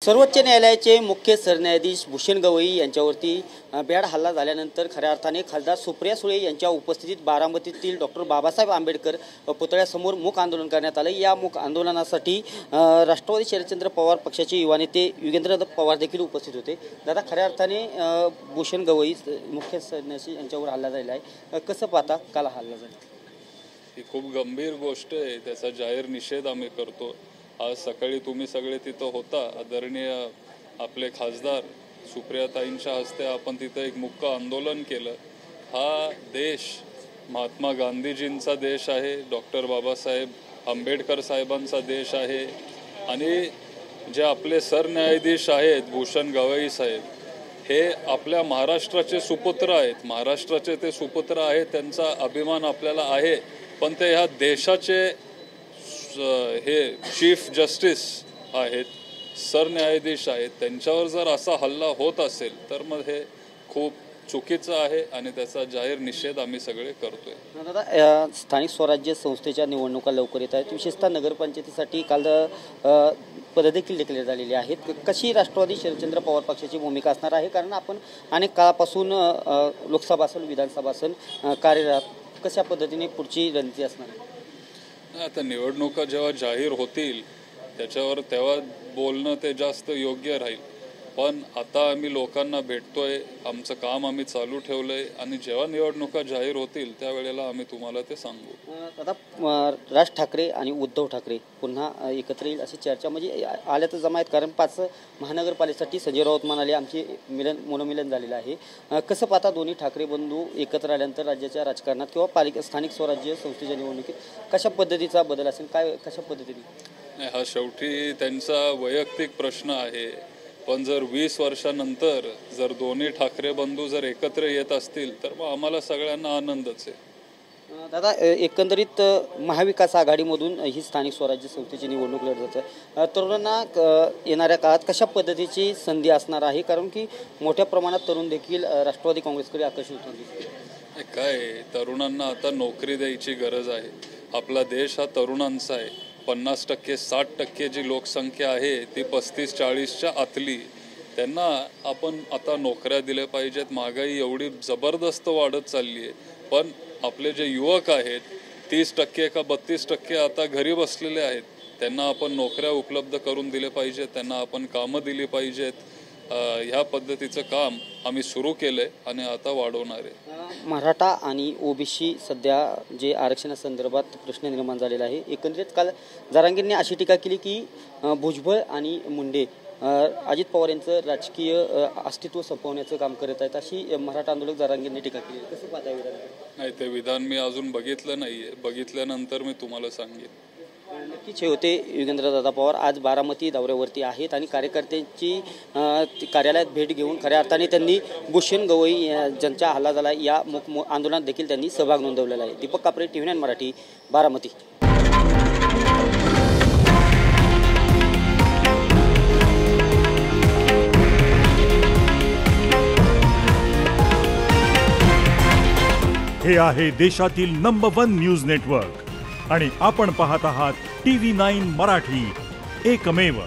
सर्वोच्च न्यायालयाचे मुख्य सरन्यायाधीश भूषण गवई यांच्यावरती भ्याड हल्ला झाल्यानंतर खऱ्या अर्थाने खासदार सुप्रिया सुळे यांच्या उपस्थितीत बारामतीतील डॉक्टर बाबासाहेब आंबेडकर पुतळ्यासमोर मूक आंदोलन करण्यात आले। या मूक आंदोलनासाठी राष्ट्रवादी शरदचंद्र पवार पक्षाचे युवा नेते युगेंद्र पवार देखील उपस्थित होते। दादा, खऱ्या अर्थाने भूषण गवई मुख्य सरन्यायाधीश यांच्यावर हल्ला झालेला आहे, कसं पाहता? काल हल्ला झाला ही खूप गंभीर गोष्ट आहे, त्याचा जाहीर निषेध आम्ही करतो। आज सकाळी तुम्ही सगळे तिथं होता, आदरणीय आपले खासदार सुप्रियाताईंच्या हस्ते आपण तिथं एक मुक्क आंदोलन केलं। हा देश महात्मा गांधीजींचा देश आहे, डॉक्टर बाबासाहेब आंबेडकर साहेबांचा देश आहे आणि जे आपले सरन्यायाधीश आहेत भूषण गवई साहेब, हे आपल्या महाराष्ट्राचे सुपुत्र आहेत, महाराष्ट्राचे ते सुपुत्र आहेत, त्यांचा अभिमान आपल्याला आहे। पण ते ह्या देशाचे हे चीफ जस्टिस आहेत, सरन्यायाधीश आहेत, त्यांच्यावर जर असा हल्ला होत असेल तर मग हे खूप चुकीचं आहे आणि त्याचा जाहीर निषेध आम्ही सगळे करतोय। दादा, स्थानिक स्वराज्य संस्थेच्या निवडणुका लवकर येत आहेत, विशेषतः नगरपंचायतीसाठी काल पदं देखील डिक्लेअर झालेली आहेत। कशी राष्ट्रवादी शरदचंद्र पवार पक्षाची भूमिका असणार आहे? कारण आपण अनेक काळापासून लोकसभा असेल विधानसभा असेल कार्यरत, कशा पद्धतीने पुढची रणनीती असणार आहे? आता निवडणुका जेव्हा जाहीर होतील त्याच्यावर तेव्हा बोलणं ते जास्त योग्य राहील। पण आता आम्ही लोकांना भेटतोय, आमचं काम आम्ही चालू ठेवलंय आणि जेव्हा निवडणुका जाहीर होतील त्यावेळेला आम्ही तुम्हाला ते सांगू। आता राज ठाकरे आणि उद्धव ठाकरे पुन्हा एकत्र येईल अशी चर्चा म्हणजे आल्या तर जमा आहेत, कारण 5 महानगरपालिकेसाठी संजय राऊत म्हणाले आमचे मनोमिलन झालेलं आहे। कसं पाहता दोन्ही ठाकरे बंधू एकत्र आल्यानंतर राज्याच्या राजकारणात किंवा स्थानिक स्वराज्य संस्थेच्या निवडणुकीत कशा पद्धतीचा बदल असेल, काय कशा पद्धतीने? हा शेवटी त्यांचा वैयक्तिक प्रश्न आहे, पण जर 20 वर्षानंतर जर दोन्ही ठाकरे बंधू जर एकत्र येत असतील तर मग आम्हाला सगळ्यांना आनंदच आहे। दादा, एकंदरीत महाविकास आघाडीमधून ही स्थानिक स्वराज्य संस्थेची निवडणूक लढत आहे, तरुणांना येणाऱ्या काळात कशा पद्धतीची संधी असणार आहे? कारण की मोठ्या प्रमाणात तरुण देखील राष्ट्रवादी काँग्रेसकडे आकर्षित होतील। काय तरुणांना आता नोकरी द्यायची गरज आहे। आपला देश हा तरुणांचा आहे। 50% 60% जी लोकसंख्या आहे ती 35-40च्या आतली, त्यांना आपण आता नोकऱ्या दिल्या पाहिजेत। महागाई एवढी जबरदस्त वाढत चालली आहे, पण आपले जे युवक आहेत 30% का 32% आता घरी बसलेले आहेत, त्यांना आपण नोकऱ्या उपलब्ध करून दिल्या पाहिजेत, त्यांना आपण कामं दिली पाहिजेत। ह्या पद्धतीचं काम आम्ही सुरू केलंय आणि आता वाढवणार आहे। मराठा आणि ओबीसी सध्या जे आरक्षणासंदर्भात प्रश्न निर्माण झालेला आहे, एकंदरीत काल जरांगेंनी अशी टीका केली की भुजबळ आणि मुंडे अजित पवार यांचं राजकीय अस्तित्व संपवण्याचं काम करत आहेत, अशी मराठा आंदोलक जरांगेंनी टीका केली। कसं पाहता विधान? नाही, ते विधान मी अजून बघितलं नाहीये, बघितल्यानंतर मी तुम्हाला सांगेन। नक्कीच हे होते युगेंद्र दादा पवार, आज बारामती दौऱ्यावरती आहेत आणि कार्यकर्त्यांची कार्यालयात भेट घेऊन खऱ्या अर्थाने त्यांनी भूषण गवई ज्यांचा हल्ला झाला या आंदोलनात देखील त्यांनी सहभाग नोंदवलेला आहे। दीपक कापरे, TV9 मराठी, बारामती। हे आहे देशातील नंबर 1 न्यूज नेटवर्क आणि आपण पाहत आहात TV9 मराठी, एकमेव।